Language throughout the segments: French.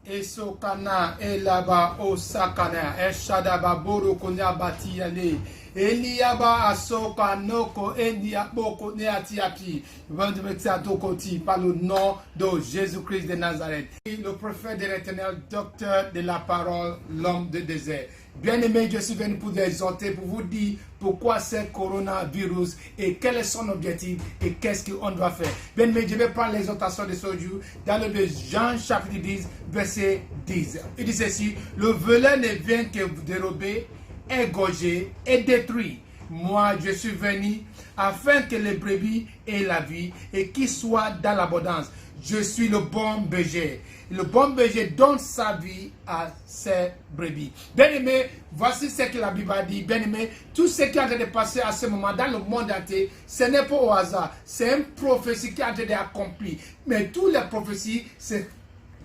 Esokana elaba osakana eshadaba boro konya batiyale Eliaba asoka noko endia boko neatiapi vendretiatokoti par le nom de Jésus-Christ de Nazareth. Le prophète de l'Éternel, docteur de la parole, l'homme de désert. Bien-aimé, je suis venu pour vous exhorter, pour vous dire pourquoi c'est coronavirus et quel est son objectif et qu'est-ce qu'on doit faire. Bien-aimé, je vais prendre l'exhortation de ce jour dans le livre de Jean chapitre 10, verset 10. Il dit ceci, le voleur ne vient que vous dérober, égorger et détruire. Moi, je suis venu afin que les brebis aient la vie et qu'ils soient dans l'abondance. Je suis le bon berger. Le bon berger donne sa vie à ses brebis. Bien-aimé, voici ce que la Bible a dit. Bien-aimé, tout ce qui est en train de passer à ce moment dans le monde entier, ce n'est pas au hasard. C'est une prophétie qui est en train d'accomplir. Mais toutes les prophéties,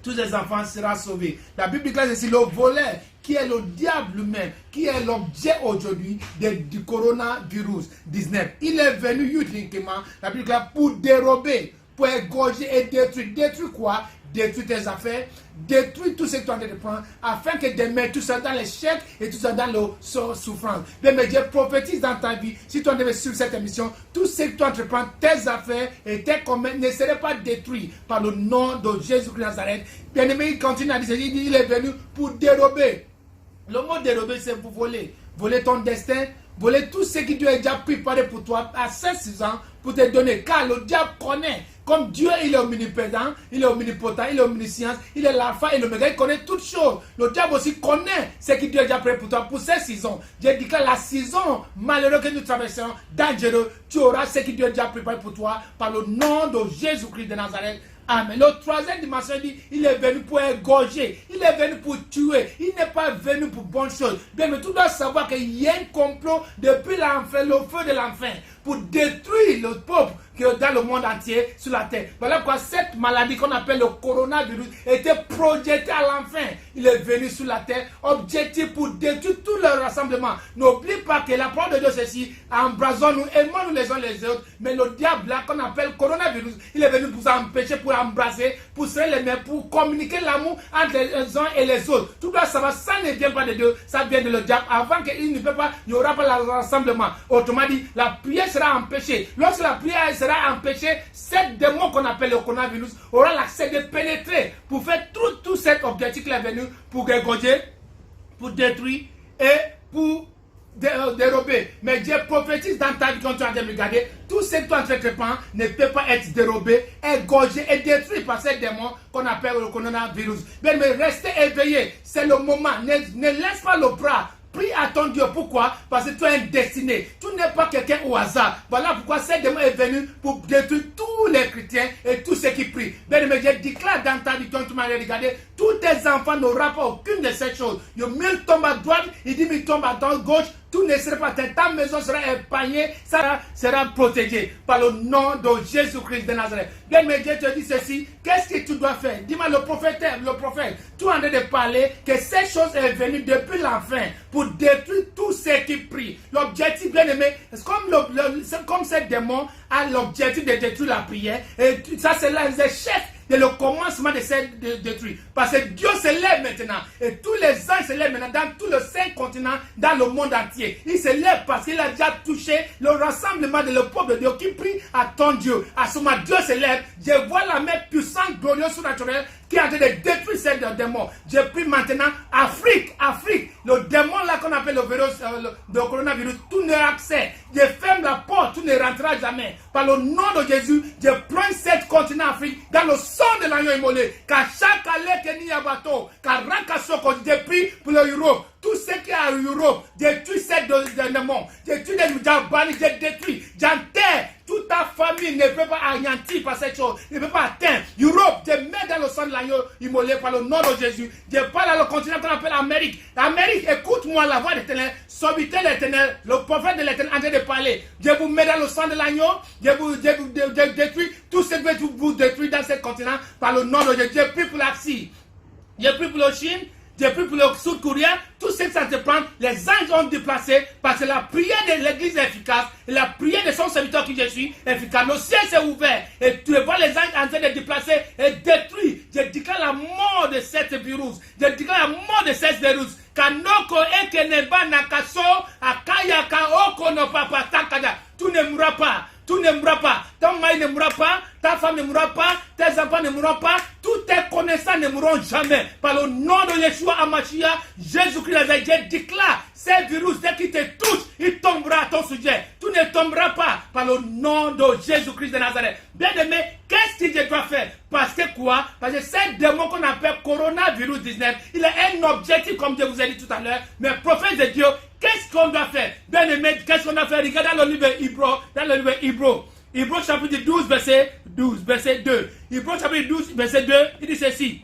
tous les enfants seront sauvés. La Bible dit que c'est le voleur qui est le diable lui-même, qui est l'objet aujourd'hui du coronavirus 19. Il est venu uniquement, la Bible dit, pour dérober, pour égorger et détruire. Détruire quoi? Détruire tes affaires, détruire tout ce que tu as de prendre, afin que demain tout ça dans l'échec et tout ça dans la souffrance. Mais Dieu prophétise dans ta vie, si tu devais suivre cette émission, tout ce que tu entreprends, tes affaires et tes commerces ne seraient pas détruits par le nom de Jésus-Christ de Nazareth. Bien-aimé, il continue à dire, il est venu pour dérober. Le mot dérober, c'est pour voler. Voler ton destin, voler tout ce qui Dieu a déjà préparé pour toi à 16 ans pour te donner. Car le diable connaît. Comme Dieu, il est omniprésent, il est omnipotent, il est omniscient, il est l'alpha et l'oméga, il connaît toutes choses. Le diable aussi connaît ce que Dieu a déjà préparé pour toi pour cette saison. Je dis que la saison malheureuse que nous traversons, dangereux, tu auras ce que Dieu a déjà préparé pour toi par le nom de Jésus-Christ de Nazareth. Amen. Le troisième dimension dit, il est venu pour égorger, il est venu pour tuer, il n'est pas venu pour bonnes choses. Bien, mais tu dois savoir qu'il y a un complot depuis l'enfer, le feu de l'enfer, pour détruire le peuple qui est dans le monde entier, sur la terre. Voilà pourquoi cette maladie qu'on appelle le coronavirus était projetée à l'enfer. Il est venu sur la terre, objectif pour détruire tout le rassemblement. N'oublie pas que la parole de Dieu c'est ici, embrasons-nous, aimons-nous les uns les autres, mais le diable là qu'on appelle coronavirus, il est venu pour empêcher, pour embrasser, pour serrer les mains, pour communiquer l'amour entre les uns et les autres. Tout doit savoir, ça ne vient pas de Dieu, ça vient de le diable. Avant qu'il ne peut pas, il n'y aura pas le rassemblement. Autrement dit, la prière sera empêchée. Lorsque la prière sera empêchée, cette démon qu'on appelle le coronavirus aura l'accès de pénétrer pour faire tout cet objectif qu'il est venu pour égorger, pour détruire et pour dérober. Mais Dieu prophétise dans ta vie quand tu es en train de regarder, tout ce que tu entreprends ne peut pas être dérobé, égorgé et détruit par ces démons qu'on appelle le coronavirus. Mais restez éveillé, c'est le moment, ne laisse pas le bras. Prie à ton Dieu. Pourquoi? Parce que tu es un destiné. Tu n'es pas quelqu'un au hasard. Voilà pourquoi ce démon est venu pour détruire tous les chrétiens et tous ceux qui prient. Bien aimé, je déclare dans ta vie, quand tu m'as regardé, tous tes enfants n'auront pas aucune de ces choses. Il mille tombe à droite, il dit il tombe à gauche. Tout ne sera pas, ta maison sera épargnée, ça sera protégée par le nom de Jésus-Christ de Nazareth. Bien, mais Dieu te dit ceci, qu'est-ce que tu dois faire? Dis-moi le prophète, tu es en train de parler que ces choses sont venues depuis l'enfer pour détruire tous ceux qui prient. L'objectif, bien aimé, c'est comme ces démons a l'objectif de détruire la prière, et ça c'est là, les chefs. C'est le commencement de cette détruire. Parce que Dieu se lève maintenant. Et tous les anges se lèvent maintenant dans tous les 5 continents, dans le monde entier. Il se lève parce qu'il a déjà touché le rassemblement de le peuple de Dieu qui prie à ton Dieu. À ce moment, Dieu se lève. Je vois la main puissante, glorieuse, surnaturelle qui est en train de détruire ces démons. Je prie maintenant, Afrique, le démon là qu'on appelle le virus, le coronavirus, tout n'aura accès. Je ferme la porte, tout ne rentrera jamais. Par le nom de Jésus, je prends 7 continents Afrique dans le sang de l'agneau immolé. Car chaque allée que n'y a bateau, car Rankasoko, je prie pour l'Europe. Tout ce qui est à Europe, détruis ces démons. Détruis les Djabani, je détruis. J'enterre. Toute ta famille ne peut pas anéantir par cette chose. Ne peut pas atteindre. Europe, je mets dans le sang de l'agneau immolé par le nom de Jésus. Je parle à le continent qu'on appelle Amérique. Amérique, écoute-moi la voix de l'Éternel. Serviteur de l'Éternel, le prophète de l'Éternel en train de parler. Je vous mets dans le sang de l'agneau. Je vous détruis tout ce que vous détruisez dans ce continent par le nom de Jésus. Je prie pour l'Asie. Je prie pour la Chine. j'ai pris pour le secourrier, tout ce que ça te prend, les anges ont déplacé parce que la prière de l'église est efficace et la prière de son serviteur qui je suis est efficace. Le ciel s'est ouvert et tu vois les anges en train de déplacer et détruire. Je déclare la mort de cette virus. Je déclare la mort de cette virus. Kanoko ekeneba nakaso akayaka oko no papa takada. Tu ne mourras pas. Tu ne mourras pas. Ton mari ne mourra pas. Ta femme ne mourra pas. Tes enfants ne mourront pas. Tous tes connaissances ne mourront jamais. Par le nom de Yeshua Hamashiach, Jésus-Christ, je déclare, ces virus, dès qu'ils te touchent, il tombera à ton sujet. Tu ne tomberas pas par le nom de Jésus-Christ de Nazareth. Bien aimé, qu'est-ce que je dois faire? Parce que quoi? Parce que ce démon qu'on appelle coronavirus 19, il a un objectif, comme je vous ai dit tout à l'heure. Mais prophète de Dieu, qu'est-ce qu'on doit faire? Bien aimé, qu'est-ce qu'on doit faire? Regarde dans le livre Hébreu, Hébreu chapitre 12, verset 2. Hébreu chapitre 12, verset 2, il dit ceci.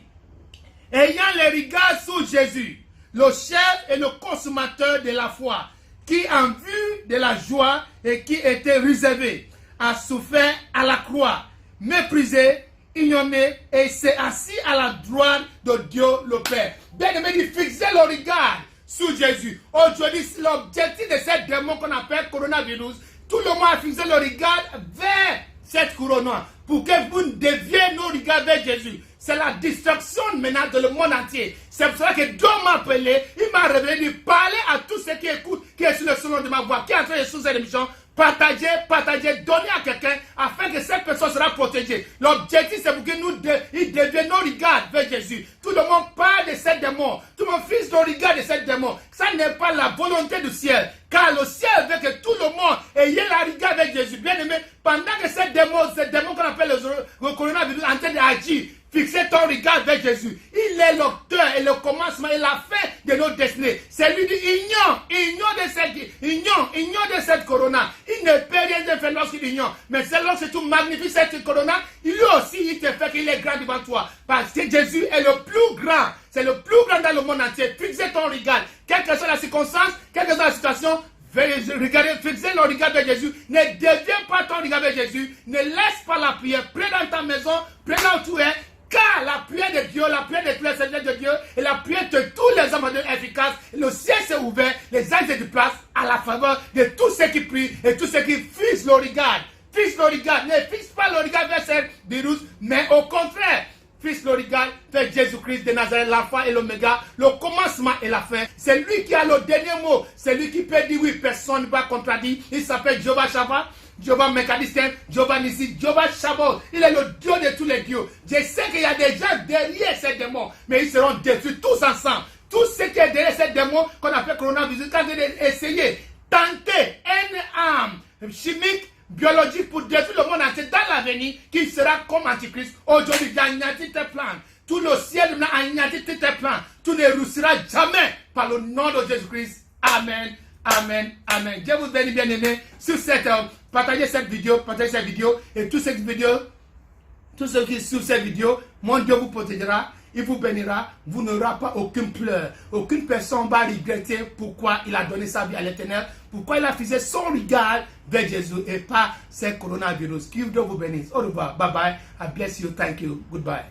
Ayant les regards sur Jésus, le chef et le consommateur de la foi, qui en vue de la joie et qui était réservé, a souffert à la croix, méprisé, ignoré et s'est assis à la droite de Dieu le Père. Bien aimé, il fixait le regard sur Jésus. Aujourd'hui, l'objectif de cette démon qu'on appelle coronavirus, tout le monde a fixé le regard vers cette couronne pour que vous déviez nos regards vers Jésus. C'est la distraction maintenant de le monde entier. C'est pour cela que Dieu m'a appelé, il m'a révélé de parler à tous ceux qui écoutent, qui est sur le son de ma voix, qui est en train de sous cette émission. Partagez, donnez à quelqu'un afin que cette personne sera protégée. L'objectif c'est pour que nous devions nos regards vers Jésus. Tout le monde parle de cette démon. Tout le monde fixe le regard de cette démon. Ça n'est pas la volonté du ciel. Car le ciel veut que tout le monde ait la regard vers Jésus. Bien aimé, pendant que cette démon qu'on appelle le coronavirus est en train d'agir, fixez ton regard vers Jésus. Il est l'auteur et le commencement et la fin de nos destinées. C'est lui qui ignore de cette corona. Il ne peut rien faire lorsqu'il ignore. Mais c'est lorsque tu magnifies cette corona, lui aussi il te fait qu'il est grand devant toi. Parce que Jésus est le plus grand. C'est le plus grand dans le monde entier. Fixez ton regard. Quelle que soit la circonstance, quelle que soit la situation, regardez, fixez le regard vers Jésus. Ne deviens pas ton regard vers Jésus. Ne laisse pas la prière. Prie dans ta maison, prie là où tu es. Car la prière de Dieu, la prière de tous les serviteurs de Dieu et la prière de tous les hommes de Dieu est efficace. Le ciel s'est ouvert, les anges se déplacent à la faveur de tous ceux qui prient et tous ceux qui fixent le regard. Fixe le regard, ne fixe pas le regard vers ce virus, mais au contraire, fixe le regard vers Jésus-Christ de Nazareth, l'alpha et l'oméga, le commencement et la fin. C'est lui qui a le dernier mot, c'est lui qui peut dire oui, personne ne va contredire. Il s'appelle Jehovah Shabbat. Jehovah Mécanicien, Jehovah Nissi, Jehovah Shabbat. Il est le Dieu de tous les dieux. Je sais qu'il y a des gens derrière ces démons, mais ils seront détruits tous ensemble. Tout ce qui est derrière ces démons qu'on appelle coronavirus, quand ils essayent, tenter une arme chimique, biologique pour détruire le monde entier dans l'avenir, qui sera comme Antichrist. Aujourd'hui, il a anéanti tes plans. Tout le ciel a anéanti tes plans. Tu ne réussiras jamais par le nom de Jésus-Christ. Amen. Amen, amen. Dieu vous bénisse, bien aimé. Sur cette, partagez cette vidéo, et tous ceux qui suivent cette vidéo, mon Dieu vous protégera, il vous bénira, vous n'aurez pas aucune pleur. Aucune personne va regretter pourquoi il a donné sa vie à l'Éternel, pourquoi il a fixé son regard vers Jésus et pas ce coronavirus. Que Dieu vous bénisse. Au revoir. Bye bye. I bless you. Thank you. Goodbye.